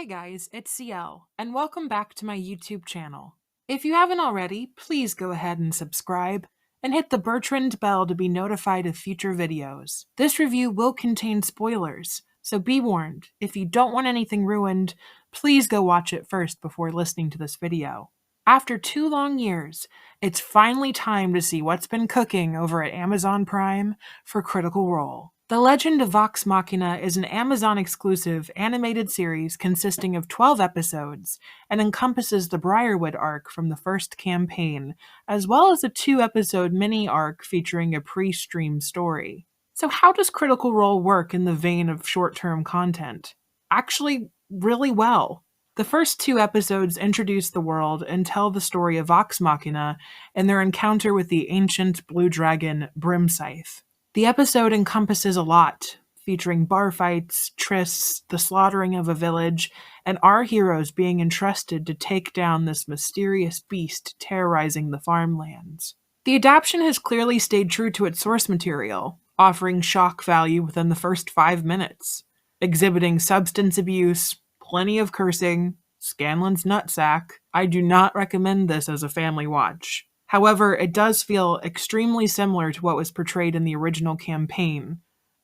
Hi guys, it's CL, and welcome back to my YouTube channel. If you haven't already, please go ahead and subscribe, and hit the Bertrand bell to be notified of future videos. This review will contain spoilers, so be warned, if you don't want anything ruined, please go watch it first before listening to this video. After 2 long years, it's finally time to see what's been cooking over at Amazon Prime for Critical Role. The Legend of Vox Machina is an Amazon-exclusive animated series consisting of 12 episodes and encompasses the Briarwood arc from the first campaign, as well as a 2-episode mini-arc featuring a pre-stream story. So how does Critical Role work in the vein of short-term content? Actually, really well. The first 2 episodes introduce the world and tell the story of Vox Machina and their encounter with the ancient blue dragon Brimscythe. The episode encompasses a lot, featuring bar fights, trysts, the slaughtering of a village, and our heroes being entrusted to take down this mysterious beast terrorizing the farmlands. The adaptation has clearly stayed true to its source material, offering shock value within the first 5 minutes, exhibiting substance abuse, plenty of cursing, Scanlan's nutsack. I do not recommend this as a family watch. However, it does feel extremely similar to what was portrayed in the original campaign.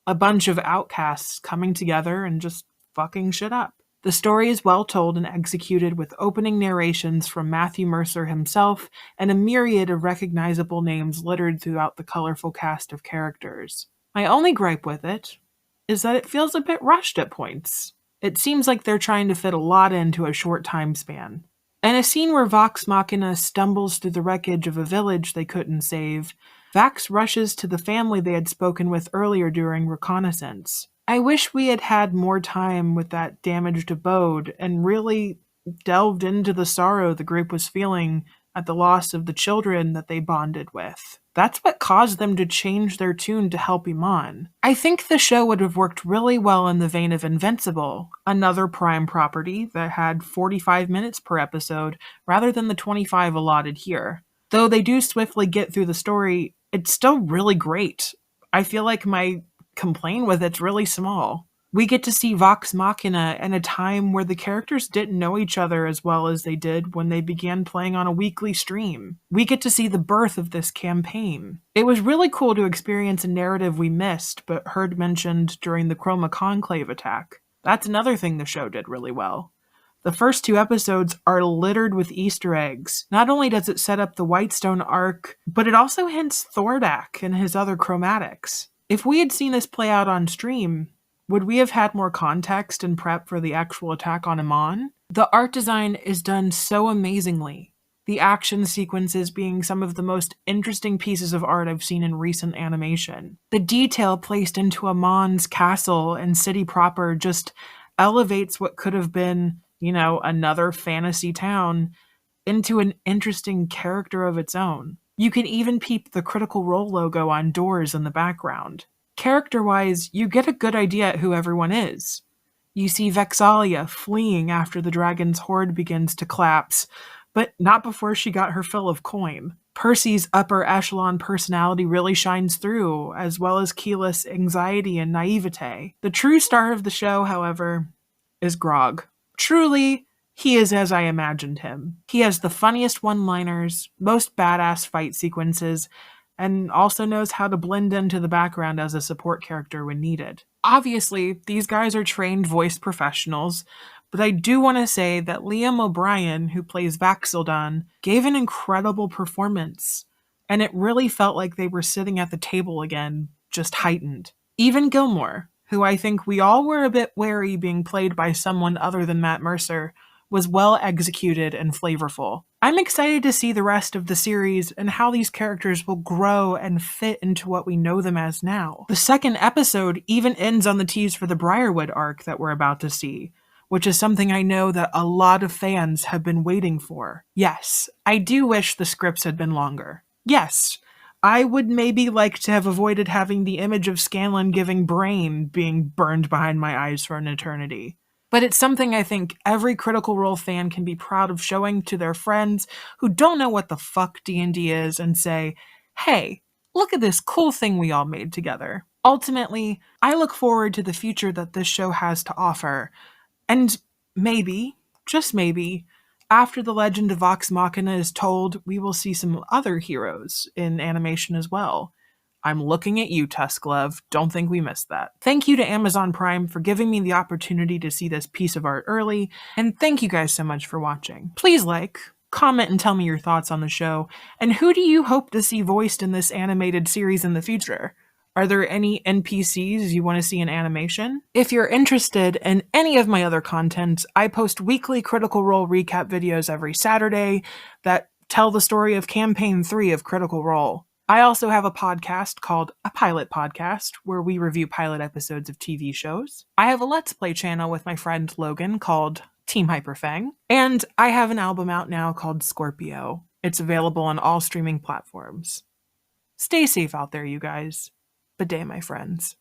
A bunch of outcasts coming together and just fucking shit up. The story is well told and executed with opening narrations from Matthew Mercer himself and a myriad of recognizable names littered throughout the colorful cast of characters. My only gripe with it is that it feels a bit rushed at points. It seems like they're trying to fit a lot into a short time span. In a scene where Vox Machina stumbles through the wreckage of a village they couldn't save, Vax rushes to the family they had spoken with earlier during reconnaissance. I wish we had had more time with that damaged abode and really delved into the sorrow the group was feeling at the loss of the children that they bonded with. That's what caused them to change their tune to help Iman. I think the show would have worked really well in the vein of Invincible, another Prime property that had 45 minutes per episode rather than the 25 allotted here. Though they do swiftly get through the story, it's still really great. I feel like my complaint with it's really small. We get to see Vox Machina in a time where the characters didn't know each other as well as they did when they began playing on a weekly stream. We get to see the birth of this campaign. It was really cool to experience a narrative we missed but heard mentioned during the Chroma Conclave attack. That's another thing the show did really well. The first 2 episodes are littered with Easter eggs. Not only does it set up the Whitestone arc, but it also hints Thordak and his other chromatics. If we had seen this play out on stream, would we have had more context and prep for the actual attack on Iman? The art design is done so amazingly, the action sequences being some of the most interesting pieces of art I've seen in recent animation. The detail placed into Iman's castle and city proper just elevates what could have been, another fantasy town into an interesting character of its own. You can even peep the Critical Role logo on doors in the background. Character-wise, you get a good idea at who everyone is. You see Vexalia fleeing after the dragon's horde begins to collapse, but not before she got her fill of coin. Percy's upper echelon personality really shines through, as well as Keyleth's anxiety and naivete. The true star of the show, however, is Grog. Truly, he is as I imagined him. He has the funniest one-liners, most badass fight sequences, and also knows how to blend into the background as a support character when needed. Obviously, these guys are trained voice professionals, but I do want to say that Liam O'Brien, who plays Vax'ildan, gave an incredible performance, and it really felt like they were sitting at the table again, just heightened. Even Gilmore, who I think we all were a bit wary being played by someone other than Matt Mercer, was well executed and flavorful. I'm excited to see the rest of the series and how these characters will grow and fit into what we know them as now. The second episode even ends on the tease for the Briarwood arc that we're about to see, which is something I know that a lot of fans have been waiting for. Yes, I do wish the scripts had been longer. Yes, I would maybe like to have avoided having the image of Scanlan giving brain being burned behind my eyes for an eternity. But it's something I think every Critical Role fan can be proud of showing to their friends who don't know what the fuck D&D is and say, hey, look at this cool thing we all made together. Ultimately, I look forward to the future that this show has to offer. And maybe, just maybe, after the legend of Vox Machina is told, we will see some other heroes in animation as well. I'm looking at you, Tusklove. Don't think we missed that. Thank you to Amazon Prime for giving me the opportunity to see this piece of art early, and thank you guys so much for watching. Please like, comment, and tell me your thoughts on the show, and who do you hope to see voiced in this animated series in the future? Are there any NPCs you want to see in animation? If you're interested in any of my other content, I post weekly Critical Role recap videos every Saturday that tell the story of Campaign 3 of Critical Role. I also have a podcast called A Pilot Podcast, where we review pilot episodes of TV shows. I have a Let's Play channel with my friend Logan called Team Hyperfang. And I have an album out now called Scorpio. It's available on all streaming platforms. Stay safe out there, you guys. Bidet, my friends.